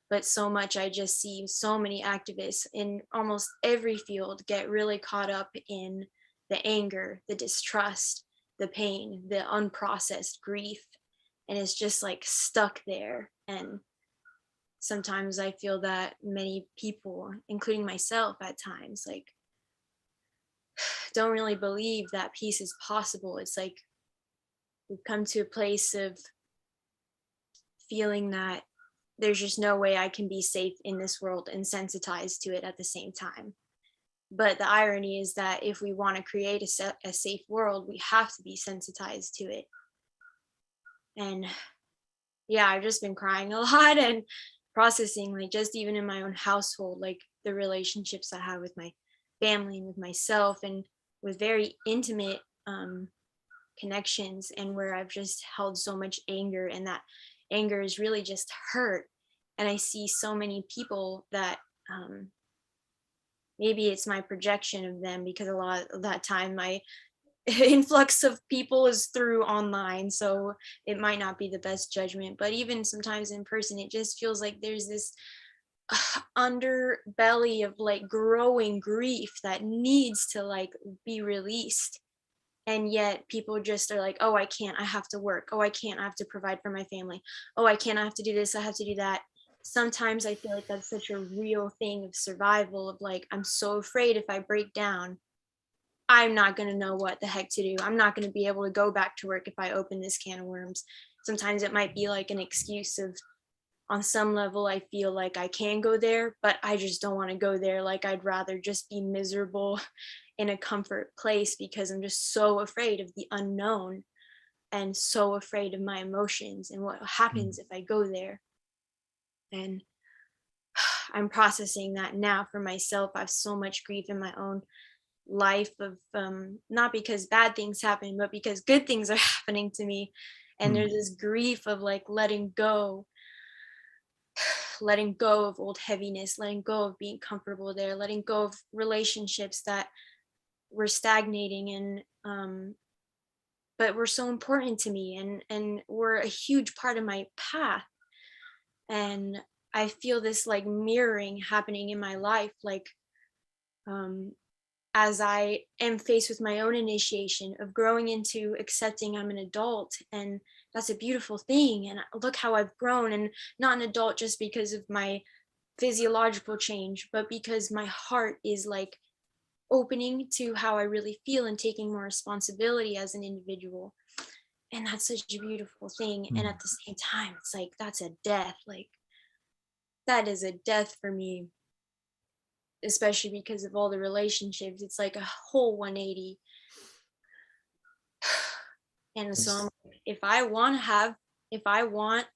But so much, I just see so many activists in almost every field get really caught up in the anger, the distrust, the pain, the unprocessed grief. And it's just like stuck there. And sometimes I feel that many people, including myself at times, like don't really believe that peace is possible. It's like we've come to a place of feeling that there's just no way I can be safe in this world and sensitized to it at the same time. But the irony is that if we want to create a safe world, we have to be sensitized to it. And yeah, I've just been crying a lot and processing, like just even in my own household, like the relationships I have with my family and with myself and with very intimate connections, and where I've just held so much anger, and that anger is really just hurt. And I see so many people that maybe it's my projection of them, because a lot of that time my influx of people is through online, so it might not be the best judgment. But even sometimes in person, it just feels like there's this underbelly of like growing grief that needs to like be released. And yet people just are like, oh, I can't, I have to work. Oh, I can't, I have to provide for my family. Oh, I can't, I have to do this, I have to do that. Sometimes I feel like that's such a real thing of survival, of like, I'm so afraid if I break down, I'm not going to know what the heck to do. I'm not going to be able to go back to work if I open this can of worms. Sometimes it might be like an excuse of, on some level, I feel like I can go there, but I just don't want to go there. Like I'd rather just be miserable in a comfort place, because I'm just so afraid of the unknown and so afraid of my emotions and what happens if I go there. And I'm processing that now for myself. I have so much grief in my own life of not because bad things happen, but because good things are happening to me. And there's this grief of like letting go of old heaviness, letting go of being comfortable there, letting go of relationships that were stagnating and but were so important to me and were a huge part of my path. And I feel this like mirroring happening in my life, like as I am faced with my own initiation of growing into accepting I'm an adult, and that's a beautiful thing. And look how I've grown, and not an adult just because of my physiological change, but because my heart is like opening to how I really feel and taking more responsibility as an individual. And that's such a beautiful thing. And at the same time, it's like, that's a death. Like that is a death for me, especially because of all the relationships. It's like a whole 180. And so if I want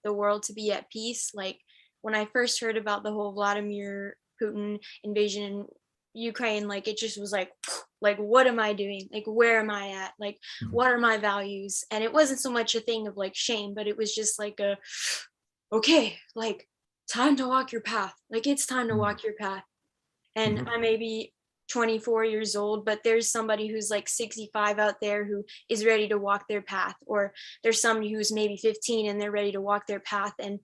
the world to be at peace, like when I first heard about the whole Vladimir Putin invasion in Ukraine, like it just was like what am I doing? Like where am I at? Like what are my values? And it wasn't so much a thing of like shame, but it was just like okay, like time to walk your path. Like it's time to walk your path. And I may be 24 years old, but there's somebody who's like 65 out there who is ready to walk their path, or there's somebody who's maybe 15 and they're ready to walk their path. And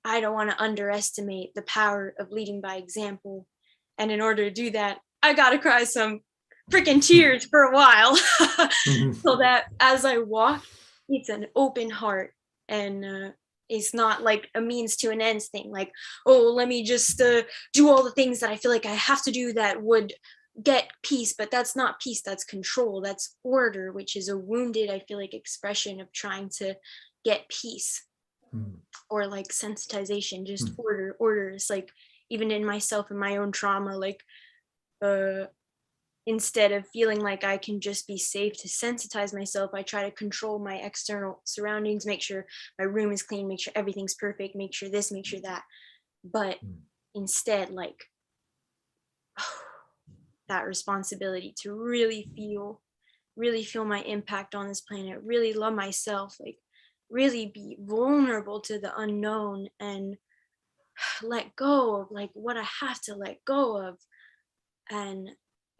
I don't want to underestimate the power of leading by example. And in order to do that, I got to cry some freaking tears for a while so that as I walk, it's an open heart, and it's not like a means to an ends thing. Like, oh, let me just do all the things that I feel like I have to do that would get peace. But that's not peace, that's control, that's order, which is a wounded, I feel like, expression of trying to get peace. or like sensitization, just orders, like even in myself and my own trauma, like instead of feeling like I can just be safe to sensitize myself, I try to control my external surroundings, make sure my room is clean, make sure everything's perfect, make sure this, make sure that. But instead, like that responsibility to really feel my impact on this planet, really love myself, like really be vulnerable to the unknown and let go of like what I have to let go of. And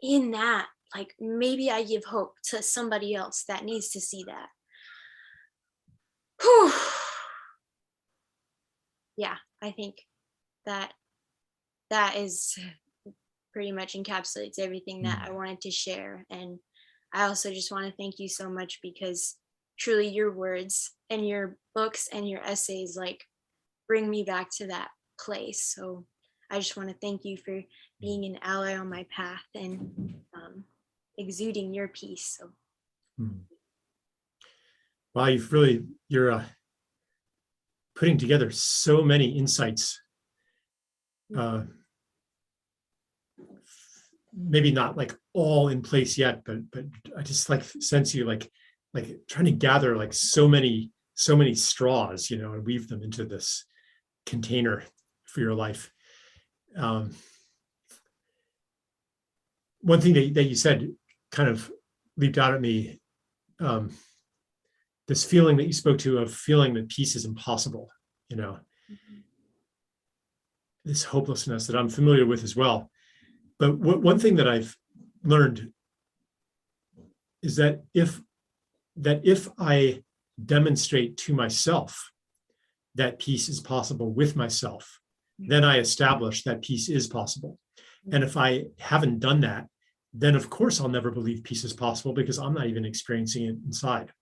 in that, like maybe I give hope to somebody else that needs to see that. Whew. Yeah, I think that is pretty much encapsulates everything that I wanted to share. And I also just want to thank you so much, because truly your words and your books and your essays like bring me back to that place. So I just want to thank you for being an ally on my path and exuding your peace. So. Wow, you're putting together so many insights. Maybe not like all in place yet, but I just like sense you like trying to gather like so many straws, and weave them into this container for your life. One thing that you said kind of leaped out at me. This feeling that you spoke to of feeling that peace is impossible, this hopelessness that I'm familiar with as well. But one thing that I've learned is that if I demonstrate to myself that peace is possible with myself, then I establish that peace is possible. And if I haven't done that, then of course I'll never believe peace is possible, because I'm not even experiencing it inside.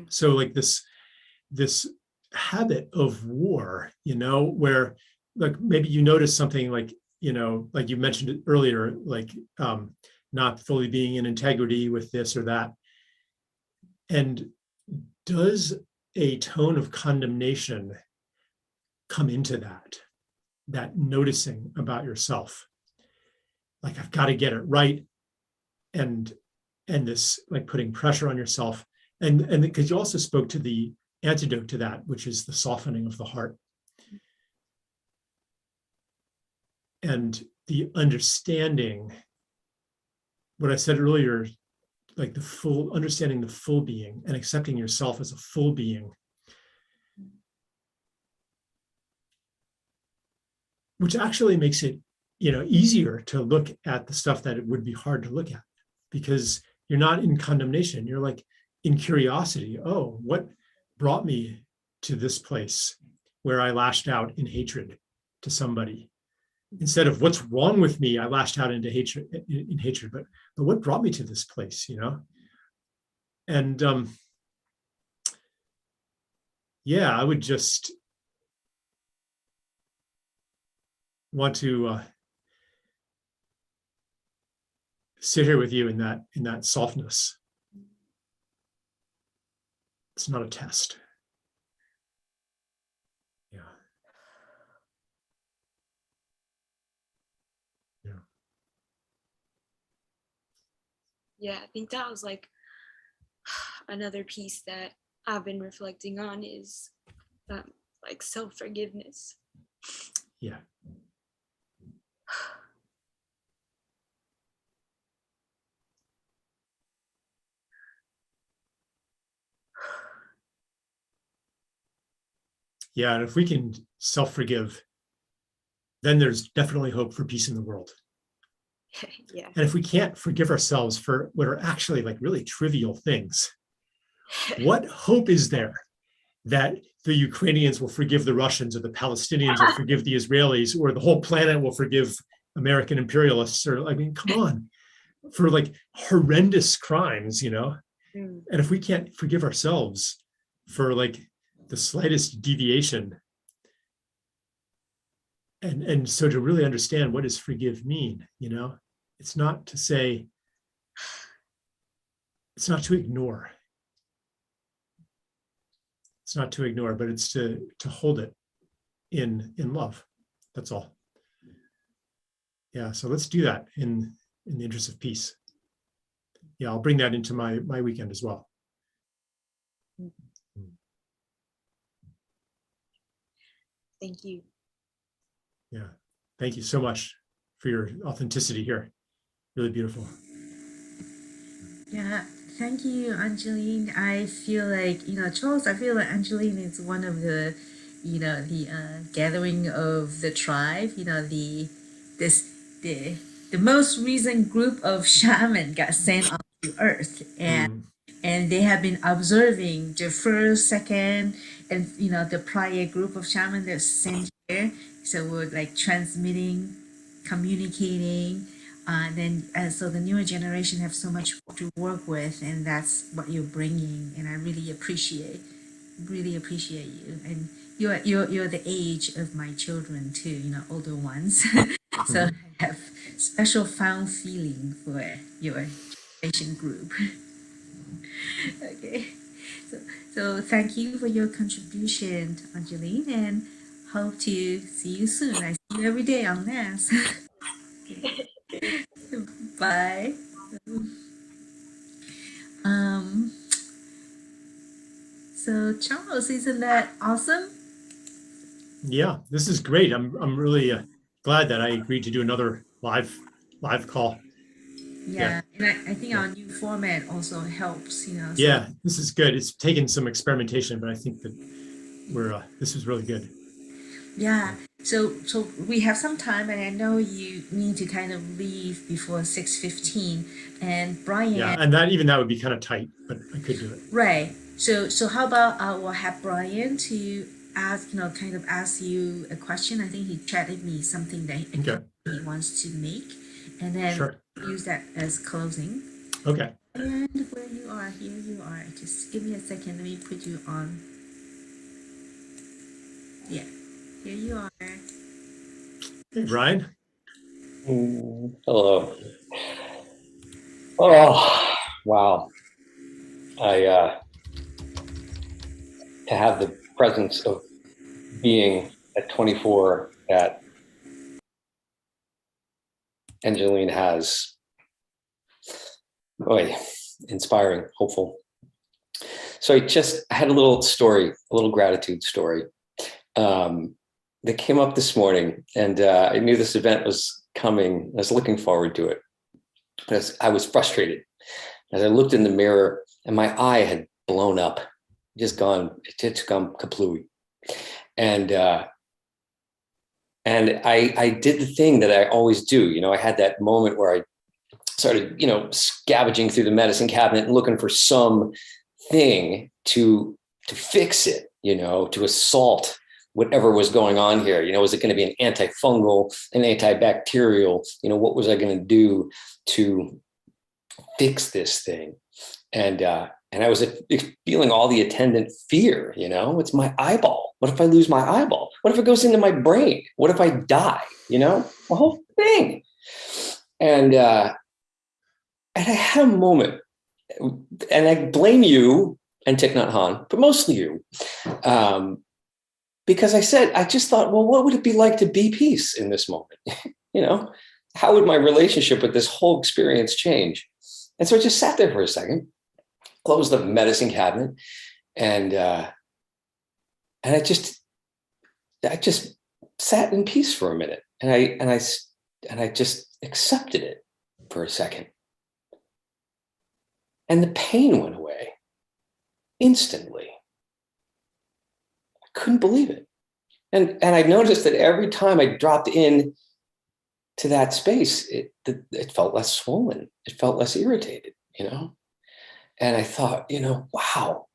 So like this habit of war, where like maybe you notice something like, like you mentioned it earlier, like not fully being in integrity with this or that. And does a tone of condemnation come into that noticing about yourself? Like, I've got to get it right. And this like putting pressure on yourself. And because you also spoke to the antidote to that, which is the softening of the heart. And the understanding, what I said earlier, like the full understanding, the full being, and accepting yourself as a full being, which actually makes it, easier to look at the stuff that it would be hard to look at, because you're not in condemnation. You're like in curiosity. Oh, what brought me to this place where I lashed out in hatred to somebody? Instead of what's wrong with me, I lashed out into hatred, but what brought me to this place, And yeah, I would just want to sit here with you in that softness. It's not a test. Yeah, I think that was like another piece that I've been reflecting on is like self-forgiveness. Yeah. Yeah, and if we can self-forgive, then there's definitely hope for peace in the world. Yeah. And if we can't forgive ourselves for what are actually like really trivial things, what hope is there that the Ukrainians will forgive the Russians, or the Palestinians will forgive the Israelis, or the whole planet will forgive American imperialists? Or, I mean, come on, for like horrendous crimes, And if we can't forgive ourselves for like the slightest deviation, and so to really understand, what does forgive mean? It's not to say, it's not to ignore. It's not to ignore, but it's to hold it in love. That's all. Yeah, so let's do that in the interest of peace. Yeah, I'll bring that into my weekend as well. Thank you. Yeah, thank you so much for your authenticity here. Really beautiful. Yeah, thank you, Angeline. I feel like, Charles, I feel like Angeline is one of the, the gathering of the tribe, the most recent group of shaman got sent on to Earth, and they have been observing the first, second, and the prior group of shaman that sent here. So we're like transmitting, communicating, so the newer generation have so much to work with, and that's what you're bringing, and I really appreciate you, and you're the age of my children too, older ones. So I have special fond feeling for your generation group. Okay, so thank you for your contribution, Angeline, and hope to see you soon. I see you every day on NAAS. Bye. So Charles, isn't that awesome? Yeah, this is great. I'm really glad that I agreed to do another live call. Yeah, and I think our new format also helps, So. Yeah, this is good. It's taken some experimentation, but I think that this is really good. Yeah. So we have some time, and I know you need to kind of leave before 6:15. And Brian. Yeah, and that would be kind of tight, but I could do it. Right. So how about we'll have Brian to ask, kind of ask you a question. I think he chatted me something that he wants to make, and then use that as closing. Okay. And where you are, here you are. Just give me a second. Let me put you on. Yeah. Here you are. Hey, Brian. Hello. Oh, wow. To have the presence of being at 24 that Angeline has, inspiring, hopeful. So I had a little story, a little gratitude story that came up this morning, and I knew this event was coming. I was looking forward to it. I was frustrated as I looked in the mirror, and my eye had blown up, it's gone kaplooey. And I did the thing that I always do. I had that moment where I started, scavenging through the medicine cabinet and looking for some thing to fix it, to assault whatever was going on here. Was it going to be an antifungal, an antibacterial? What was I going to do to fix this thing? And I was feeling all the attendant fear, it's my eyeball. What if I lose my eyeball? What if it goes into my brain? What if I die? The whole thing. And I had a moment, and I blame you and Thich Nhat Hanh, but mostly you, because I just thought, well, what would it be like to be peace in this moment? How would my relationship with this whole experience change? And so I just sat there for a second, closed the medicine cabinet, and I just sat in peace for a minute, and I just accepted it for a second, and the pain went away instantly. I couldn't believe it, and I noticed that every time I dropped in to that space, it felt less swollen, it felt less irritated, And I thought, wow,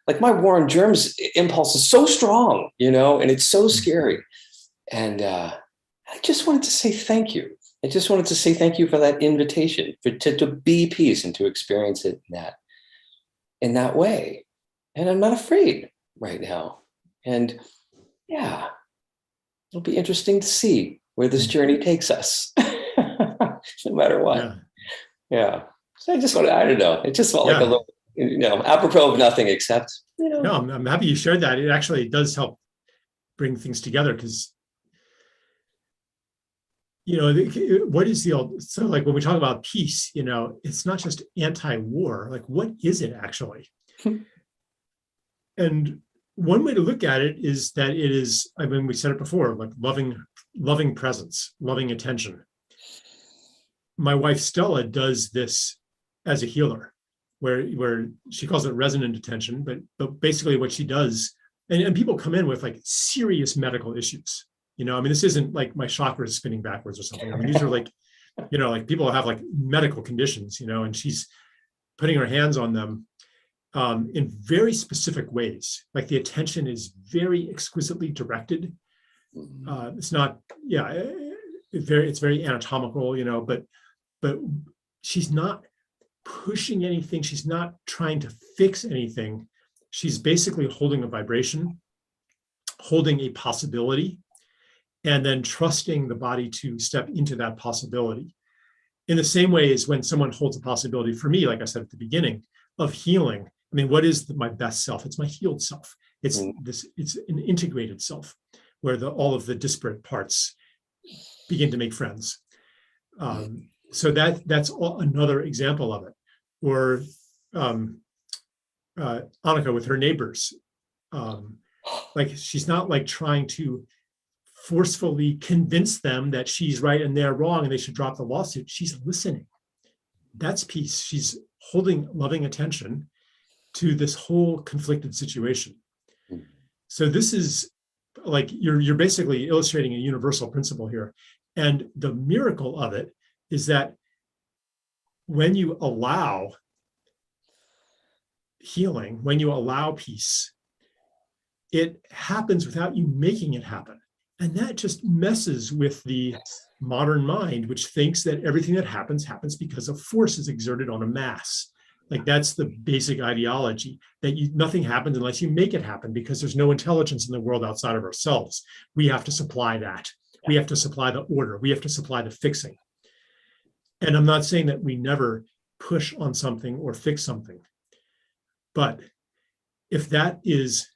like my war on germs impulse is so strong, and it's so scary. And I just wanted to say thank you. I just wanted to say thank you for that invitation, to be peace and to experience it in that way. And I'm not afraid right now. And yeah, it'll be interesting to see where this journey takes us, no matter what. Yeah. So I just wanted, I don't know, it just felt like a apropos of nothing except, No, I'm happy you shared that. It actually does help bring things together because, what is so like when we talk about peace, it's not just anti-war, like what is it actually? And one way to look at it is that it is, we said it before, like loving presence, loving attention. My wife Stella does this as a healer, where she calls it resonant attention, but basically what she does, and people come in with like serious medical issues. This isn't like my chakra is spinning backwards or something. These are like, like people have like medical conditions, and she's putting her hands on them in very specific ways. Like the attention is very exquisitely directed. It's not, it's very anatomical, but she's not pushing anything. She's not trying to fix anything. She's basically holding a vibration, holding a possibility, and then trusting the body to step into that possibility. In the same way as when someone holds a possibility for me, like I said at the beginning, of healing. What is my best self? It's my healed self. It's an integrated self where all of the disparate parts begin to make friends. So that's another example of it. Or Annika with her neighbors, like she's not like trying to forcefully convince them that she's right and they're wrong and they should drop the lawsuit. She's listening. That's peace. She's holding loving attention to this whole conflicted situation. So this is like you're basically illustrating a universal principle here. And the miracle of it is that when you allow healing, when you allow peace, it happens without you making it happen. And that just messes with the modern mind, which thinks that everything that happens because a force is exerted on a mass. Like that's the basic ideology, that nothing happens unless you make it happen because there's no intelligence in the world outside of ourselves. We have to supply that. We have to supply the order. We have to supply the fixing. And I'm not saying that we never push on something or fix something. But if that is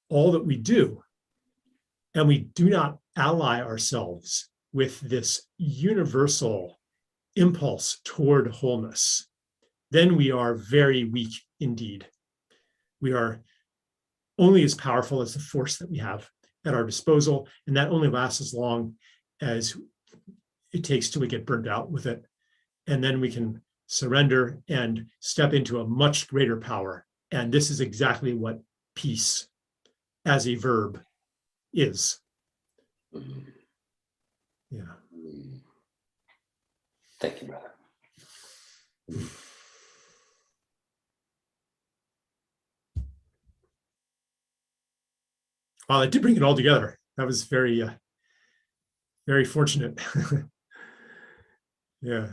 all that we do, and we do not ally ourselves with this universal impulse toward wholeness, then we are very weak indeed. We are only as powerful as the force that we have at our disposal, and that only lasts as long as it takes till we get burnt out with it. And then we can surrender and step into a much greater power. And this is exactly what peace as a verb is. Yeah. Thank you, brother. Well, I did bring it all together. That was very, very fortunate. Yeah.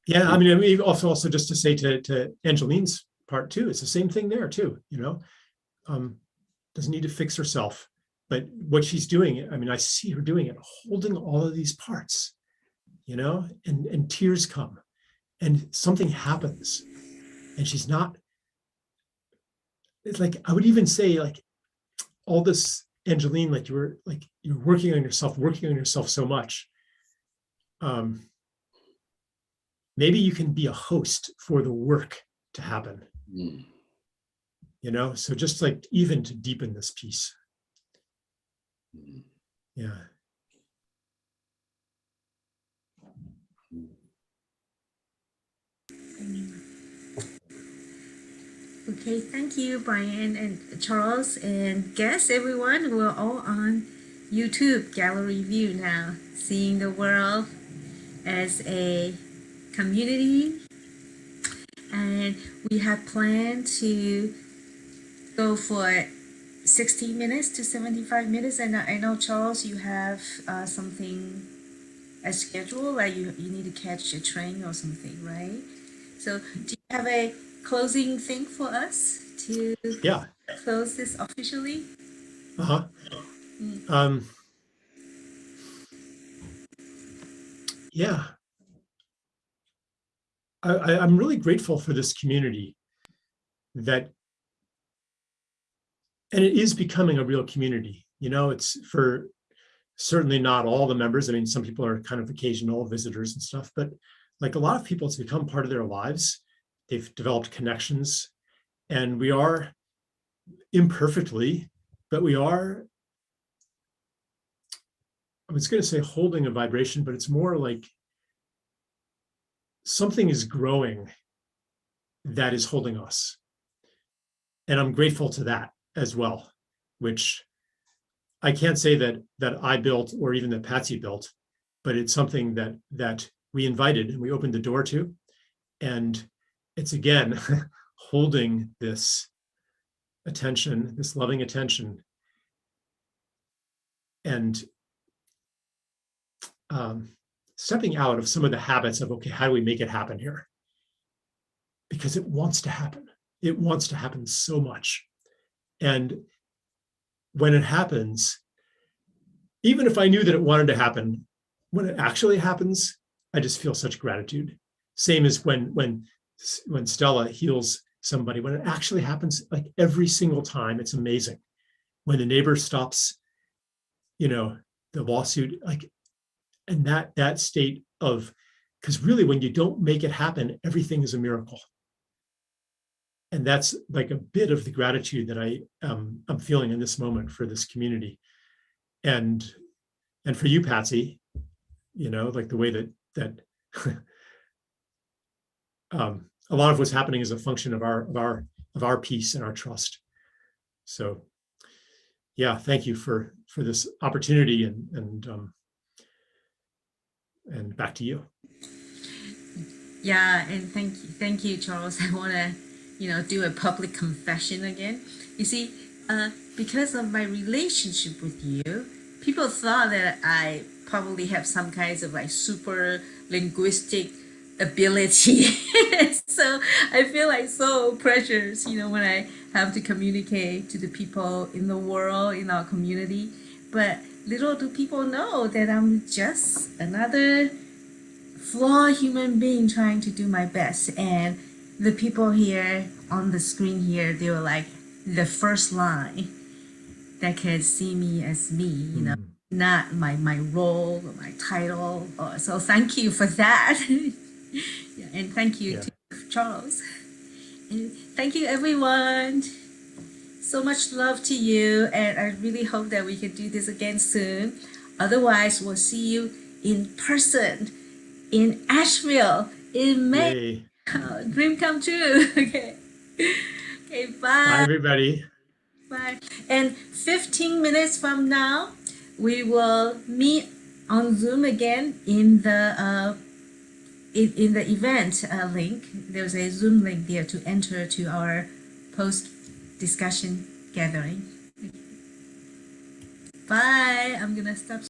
Yeah, I mean, also just to say to Angeline's part too, it's the same thing there too, doesn't need to fix herself, but what she's doing, I mean, I see her doing it, holding all of these parts, and tears come and something happens and she's not, it's like, I would even say like all this, Angeline, like you're working on yourself so much. Maybe you can be a host for the work to happen. So just like even to deepen this piece. Yeah. Okay, thank you, Brian and Charles and guests, everyone. We're all on YouTube gallery view now, seeing the world as a community. And we have planned to go for 60 minutes to 75 minutes. And I know, Charles, you have something, a schedule, like you need to catch a train or something, right? So do you have a closing thing for us to close this officially? Yeah. I'm really grateful for this community that, and it is becoming a real community. You know, it's for certainly not all the members. I mean, some people are kind of occasional visitors and stuff, but like a lot of people, it's become part of their lives. They've developed connections, and we are imperfectly, but we are, I was going to say holding a vibration, but it's more like something is growing that is holding us. And I'm grateful to that as well, which I can't say that I built or even that Patsy built, but it's something that we invited and we opened the door to. And it's again, holding this attention, this loving attention, and stepping out of some of the habits of, okay, how do we make it happen here? Because it wants to happen. It wants to happen so much. And when it happens, even if I knew that it wanted to happen, when it actually happens, I just feel such gratitude. Same as when Stella heals somebody, when it actually happens, like every single time, it's amazing. When the neighbor stops, you know, the lawsuit, like, and that state of, because really when you don't make it happen, everything is a miracle. And that's like a bit of the gratitude that I'm feeling in this moment for this community. And for you, Patsy, you know, like the way that a lot of what's happening is a function of our peace and our trust. So yeah, thank you for this opportunity, and back to you. Yeah, and thank you, Charles. I want to, do a public confession again. You see, because of my relationship with you, people thought that I probably have some kinds of like super linguistic ability. So I feel like so precious, when I have to communicate to the people in the world, in our community. But little do people know that I'm just another flawed human being trying to do my best. And the people here on the screen here, they were like the first line that can see me as me, not my role or my title. So thank you for that. Yeah, and thank you to Charles. And thank you, everyone. So much love to you, and I really hope that we can do this again soon. Otherwise, we'll see you in person in Asheville in May. Oh, dream come true. Okay. Okay, bye. Bye, everybody. Bye. And 15 minutes from now, we will meet on Zoom again in the event link. There's a Zoom link there to enter to our post discussion gathering. Bye. I'm gonna stop.